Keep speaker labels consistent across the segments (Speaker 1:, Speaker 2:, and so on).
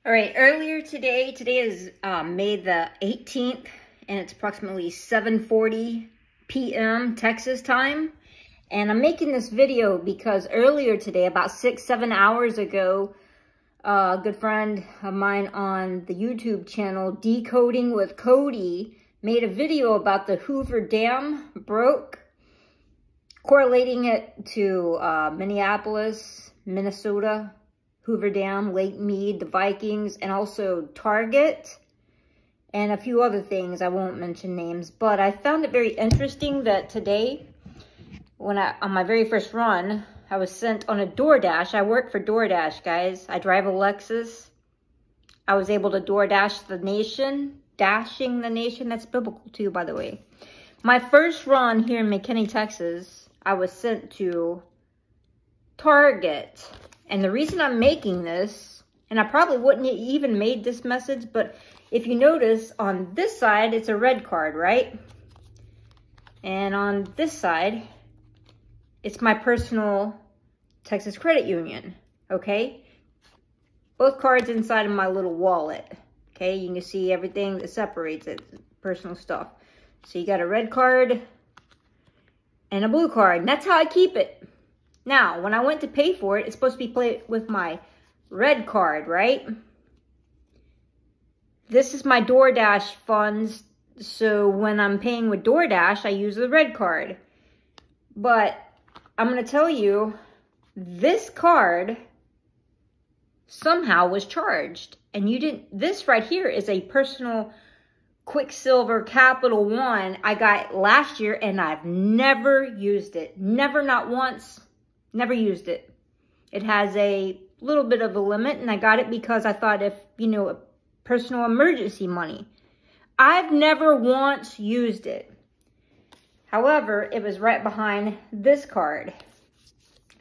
Speaker 1: All right, earlier today is May the 18th, and it's approximately 7:40 p.m. Texas time. And I'm making this video because earlier today, about 6-7 hours ago, a good friend of mine on the YouTube channel, Decoding with Kodi, made a video about the Hoover Dam broke, correlating it to Minneapolis, Minnesota, Hoover Dam, Lake Mead, the Vikings, and also Target, and a few other things. I won't mention names, but I found it very interesting that today, on my very first run, I was sent on a DoorDash. I work for DoorDash, guys. I drive a Lexus. I was able to DoorDash the nation, dashing the nation. That's biblical too, by the way. My first run here in McKinney, Texas, I was sent to Target. And the reason I'm making this, and I probably wouldn't have even made this message, but if you notice on this side, it's a red card, right? And on this side, it's my personal Texas credit union, okay? Both cards inside of my little wallet, okay? You can see everything that separates it, personal stuff. So you got a red card and a blue card, and that's how I keep it. Now, when I went to pay for it, it's supposed to be played with my red card, right? This is my DoorDash funds, so when I'm paying with DoorDash, I use the red card. But I'm going to tell you, this card somehow was charged. And you didn't, this right here is a personal Quicksilver Capital One I got last year, and I've never used it. Never, not once. Never used it. It has a little bit of a limit, and I got it because I thought if, you know, personal emergency money. I've never once used it. However, it was right behind this card.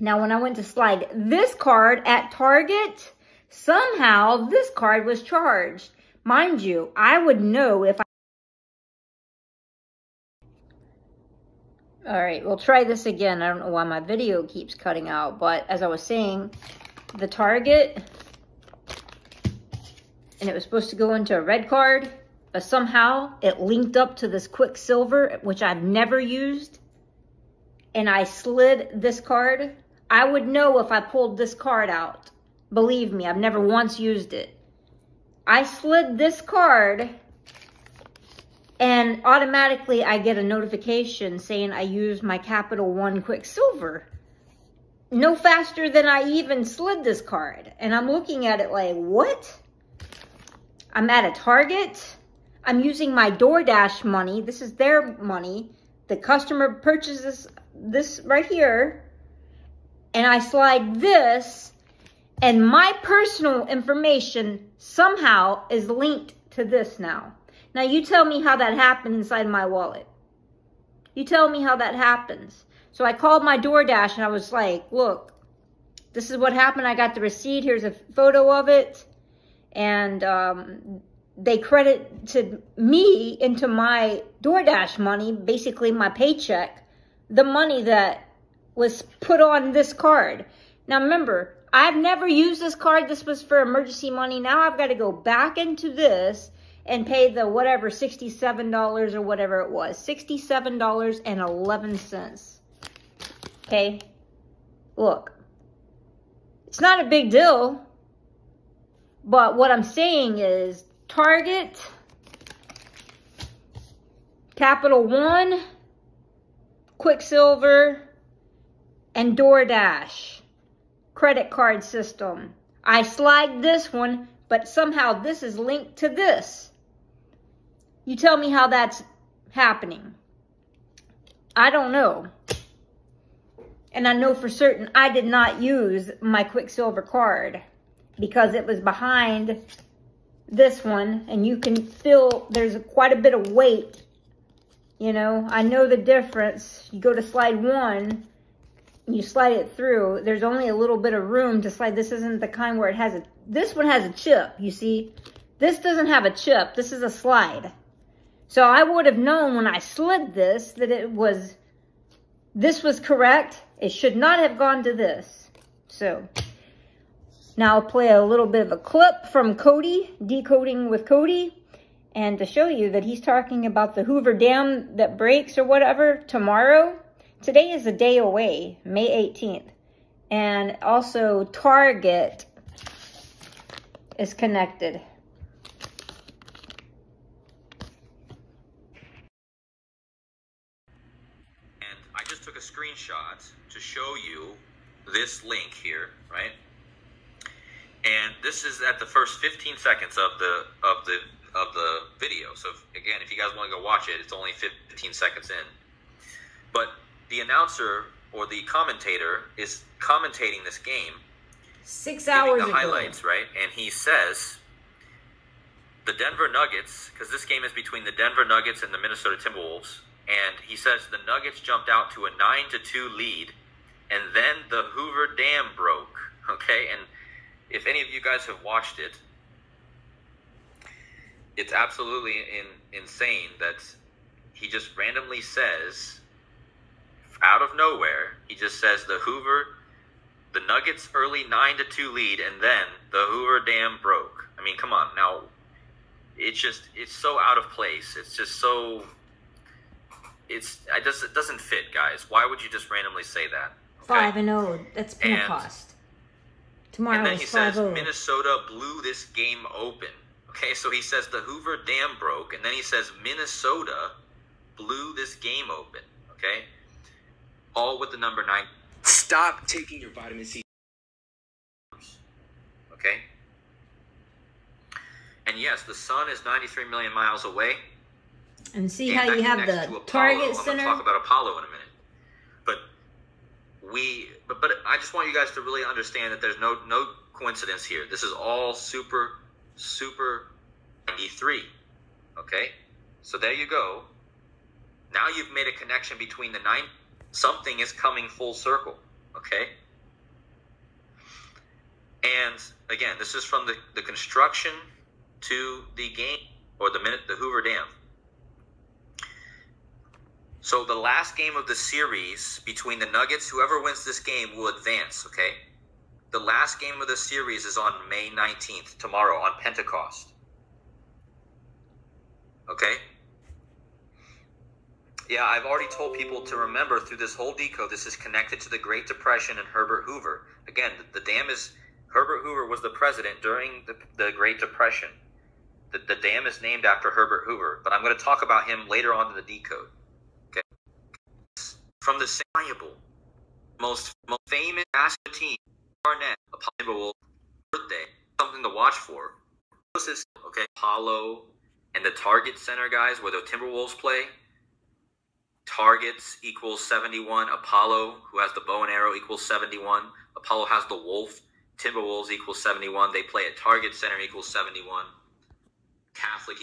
Speaker 1: Now, when I went to slide this card at Target, somehow this card was charged. Mind you, I would know if I... All right, we'll try this again. I don't know why my video keeps cutting out, but as I was saying, the Target, and it was supposed to go into a red card, but somehow it linked up to this Quicksilver, which I've never used, and I slid this card. I would know if I pulled this card out. Believe me, I've never once used it. I slid this card, and automatically I get a notification saying I used my Capital One Quicksilver. No faster than I even slid this card. And I'm looking at it like, what? I'm at a Target. I'm using my DoorDash money. This is their money. The customer purchases this right here. And I slide this. And my personal information somehow is linked to this now. Now, you tell me how that happened inside my wallet. You tell me how that happens. So I called my DoorDash and I was like, look, this is what happened. I got the receipt. Here's a photo of it. And they credited me into my DoorDash money, basically my paycheck, the money that was put on this card. Now, remember, I've never used this card. This was for emergency money. Now I've got to go back into this and pay the whatever, $67 or whatever it was. $67.11. Okay? Look. It's not a big deal. But what I'm saying is Target, Capital One, Quicksilver, and DoorDash credit card system. I slide this one, but somehow this is linked to this. You tell me how that's happening. I don't know. And I know for certain I did not use my Quicksilver card because it was behind this one. And you can feel there's quite a bit of weight. You know, I know the difference. You go to slide one, you slide it through. There's only a little bit of room to slide. This isn't the kind where it has a... This one has a chip, you see. This doesn't have a chip. This is a slide. So I would have known when I slid this that this was correct. It should not have gone to this. So Now I'll play a little bit of a clip from Kodi, Decoding with Kodi, and to show you that he's talking about the Hoover Dam that breaks or whatever tomorrow. Today is a day away, May 18th. And also Target is connected.
Speaker 2: And I just took a screenshot to show you this link here, right? And this is at the first 15 seconds of the video. So again, if you guys want to go watch it, it's only 15 seconds in. But the announcer or the commentator is commentating this game,
Speaker 1: 6 hours
Speaker 2: the highlights, right? And he says the Denver Nuggets, because this game is between the Denver Nuggets and the Minnesota Timberwolves, and he says the Nuggets jumped out to a 9-2 lead, and then the Hoover Dam broke. Okay, and if any of you guys have watched it, it's absolutely insane that he just randomly says, out of nowhere, he just says the Nuggets early 9-2 lead, and then the Hoover Dam broke. I mean, come on. Now, it's so out of place. It's just so, it doesn't fit, guys. Why would you just randomly say that? Okay?
Speaker 1: 5-0, that's Pentecost. Tomorrow
Speaker 2: and then
Speaker 1: is
Speaker 2: he says
Speaker 1: 5-0.
Speaker 2: Minnesota blew this game open. Okay, so he says the Hoover Dam broke, and then he says Minnesota blew this game open. Okay, all with the number 9.
Speaker 3: Stop taking your vitamin C.
Speaker 2: Okay, and yes, the sun is 93 million miles away.
Speaker 1: And see how you have the Target Center?
Speaker 2: I'm going to talk about Apollo in a minute. But I just want you guys to really understand that there's no coincidence here. This is all super 93. Okay? So there you go. Now you've made a connection between the 9. Something is coming full circle. Okay? And again, this is from the construction to the game, or the Hoover Dam. So the last game of the series between the Nuggets, whoever wins this game will advance, okay? The last game of the series is on May 19th, tomorrow, on Pentecost. Okay? Yeah, I've already told people to remember through this whole decode, this is connected to the Great Depression and Herbert Hoover. Again, the dam is, Herbert Hoover was the president during the Great Depression. The dam is named after Herbert Hoover, but I'm going to talk about him later on in the decode. From the valuable, most famous basketball team, Barnett, Apollo birthday, something to watch for. Okay, Apollo and the Target Center, guys, where the Timberwolves play. Targets equals 71. Apollo, who has the bow and arrow, equals 71. Apollo has the wolf. Timberwolves equals 71. They play at Target Center equals 71. Catholic